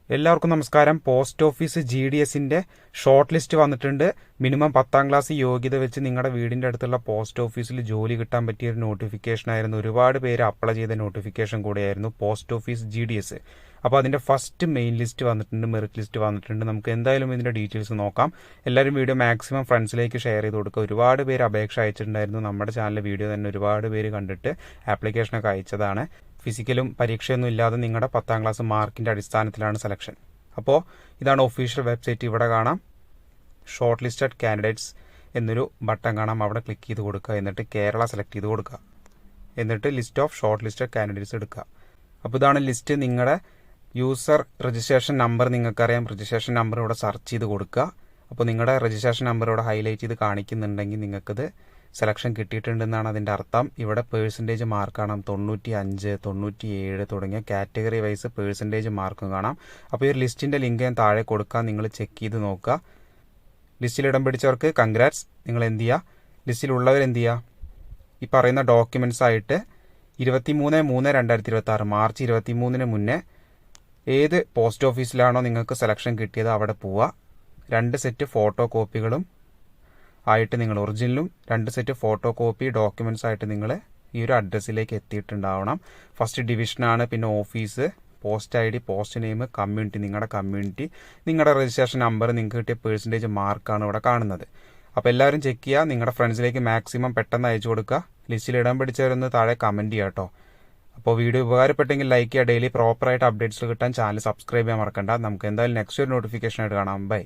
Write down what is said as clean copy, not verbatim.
എല്ലാവർക്കും നമസ്കാരം. Post office GDSന്റെ short list വന്നിട്ടുണ്ട്. മിനിമം 10ാം ക്ലാസ് യോഗ്യത വെച്ച് നിങ്ങളുടെ വീടിന്റെ അടുത്തുള്ള പോസ്റ്റ് ഓഫീസിൽ ജോലി കിട്ടാൻ പറ്റിയ ഒരു നോട്ടിഫിക്കേഷൻ ആയിരുന്നു. ഒരുപാട് പേര് അപ്ലൈ ചെയ്ത നോട്ടിഫിക്കേഷൻ കൂടെയായിരുന്നു പോസ്റ്റ് ഓഫീസ് GDS. അപ്പോൾ അതിന്റെ ഫസ്റ്റ് മെയിൻ ലിസ്റ്റ് വന്നിട്ടുണ്ട്, മെറിറ്റ് ലിസ്റ്റ് വന്നിട്ടുണ്ട്. നമുക്ക് എന്തായാലും ഇതിന്റെ ഡീറ്റെയിൽസ് നോക്കാം. എല്ലാവരും വീഡിയോ മാക്സിമം ഫ്രണ്ട്സിലേക്ക് ഷെയർ ചെയ്ത് കൊടുക്കുക. ഒരുപാട് പേര് അപേക്ഷ അയച്ചിട്ടുണ്ടായിരുന്നു. നമ്മുടെ ചാനലിലെ വീഡിയോ തന്നെ ഒരുപാട് പേര് കണ്ടിട്ട് ആപ്ലിക്കേഷനൊക്കെ അയച്ചതാണ്. ഫിസിക്കലും പരീക്ഷയൊന്നും ഇല്ലാതെ നിങ്ങളുടെ 10ാം ക്ലാസ് മാർക്കിന്റെ അടിസ്ഥാനത്തിലാണ് സെലക്ഷൻ. അപ്പോൾ ഇതാണ് ഒഫീഷ്യൽ വെബ്സൈറ്റ്. ഇവിടെ കാണാം ഷോർട്ട് ലിസ്റ്റഡ് കാൻഡിഡേറ്റ്സ് എന്നൊരു ബട്ടൺ കാണാം. അവിടെ ക്ലിക്ക് ചെയ്ത് കൊടുക്കുക. എന്നിട്ട് കേരള സെലക്ട് ചെയ്ത് കൊടുക്കുക. എന്നിട്ട് list of short listed candidates എടുക്കുക. അപ്പോൾ ഇതാണ് ലിസ്റ്റ്. നിങ്ങളുടെ യൂസർ രജിസ്ട്രേഷൻ നമ്പർ നിങ്ങൾക്കറിയാം. രജിസ്ട്രേഷൻ നമ്പർ ഇവിടെ സെർച്ച് ചെയ്ത് കൊടുക്കുക. അപ്പോൾ നിങ്ങളുടെ രജിസ്ട്രേഷൻ നമ്പർ ഇവിടെ ഹൈലൈറ്റ് ചെയ്ത് കാണിക്കുന്നുണ്ടെങ്കിൽ നിങ്ങൾക്കത് സെലക്ഷൻ കിട്ടിയിട്ടുണ്ടെന്നാണ് അതിൻ്റെ അർത്ഥം. ഇവിടെ പേഴ്സൻറ്റേജ് മാർക്ക് കാണാം. 95, 97 തുടങ്ങിയ കാറ്റഗറി വൈസ് പേഴ്സൻറ്റേജ് മാർക്കും കാണാം. അപ്പോൾ ഈ ഒരു ലിസ്റ്റിൻ്റെ ലിങ്ക് ഞാൻ താഴെ കൊടുക്കാം. നിങ്ങൾ ചെക്ക് ചെയ്ത് നോക്കുക. ലിസ്റ്റിൽ ഇടം പിടിച്ചവർക്ക് കൺഗ്രാറ്റ്സ്. നിങ്ങൾ എന്ത് ചെയ്യുക, ലിസ്റ്റിലുള്ളവർ എന്ത് ചെയ്യുക, ഈ പറയുന്ന ഡോക്യുമെൻറ്റ്സ് ആയിട്ട് 23/3/2026 മാർച്ച് 23 മുന്നേ ഏത് പോസ്റ്റ് ഓഫീസിലാണോ നിങ്ങൾക്ക് സെലക്ഷൻ കിട്ടിയത് അവിടെ പോവുക. 2 സെറ്റ് ഫോട്ടോ കോപ്പികളും ആയിട്ട് നിങ്ങൾ ഒറിജിനലും 2 സെറ്റ് ഫോട്ടോ കോപ്പി ഡോക്യുമെന്റ്സ് ആയിട്ട് നിങ്ങൾ ഈ ഒരു അഡ്രസ്സിലേക്ക് എത്തിയിട്ടുണ്ടാവണം. ഫസ്റ്റ് ഡിവിഷനാണ്, പിന്നെ office, post ID, post name, community, നിങ്ങളുടെ കമ്മ്യൂണിറ്റി, നിങ്ങളുടെ രജിസ്ട്രേഷൻ നമ്പർ, നിങ്ങൾക്ക് കിട്ടിയ പേഴ്സൻറ്റേജ് മാർക്കാണ് ഇവിടെ കാണുന്നത്. അപ്പോൾ എല്ലാവരും ചെക്ക് ചെയ്യുക. നിങ്ങളുടെ ഫ്രണ്ട്സിലേക്ക് മാക്സിമം പെട്ടെന്ന് അയച്ചു കൊടുക്കുക. ലിസ്റ്റിൽ ഇടം പിടിച്ചവരൊന്ന് താഴെ കമൻറ്റ് ചെയ്യുക കേട്ടോ. അപ്പോൾ വീഡിയോ ഉപകാരപ്പെട്ടെങ്കിൽ ലൈക്ക് ചെയ്യുക. ഡെയിലി പ്രോപ്പറായിട്ട് അപ്ഡേറ്റ്സ് കിട്ടാൻ ചാനൽ സബ്സ്ക്രൈബ് ചെയ്യാൻ മറക്കണ്ട. നമുക്ക് എന്തായാലും നെക്സ്റ്റ് ഒരു നോട്ടിഫിക്കേഷൻ ആയിട്ട് കാണാം. ബൈ.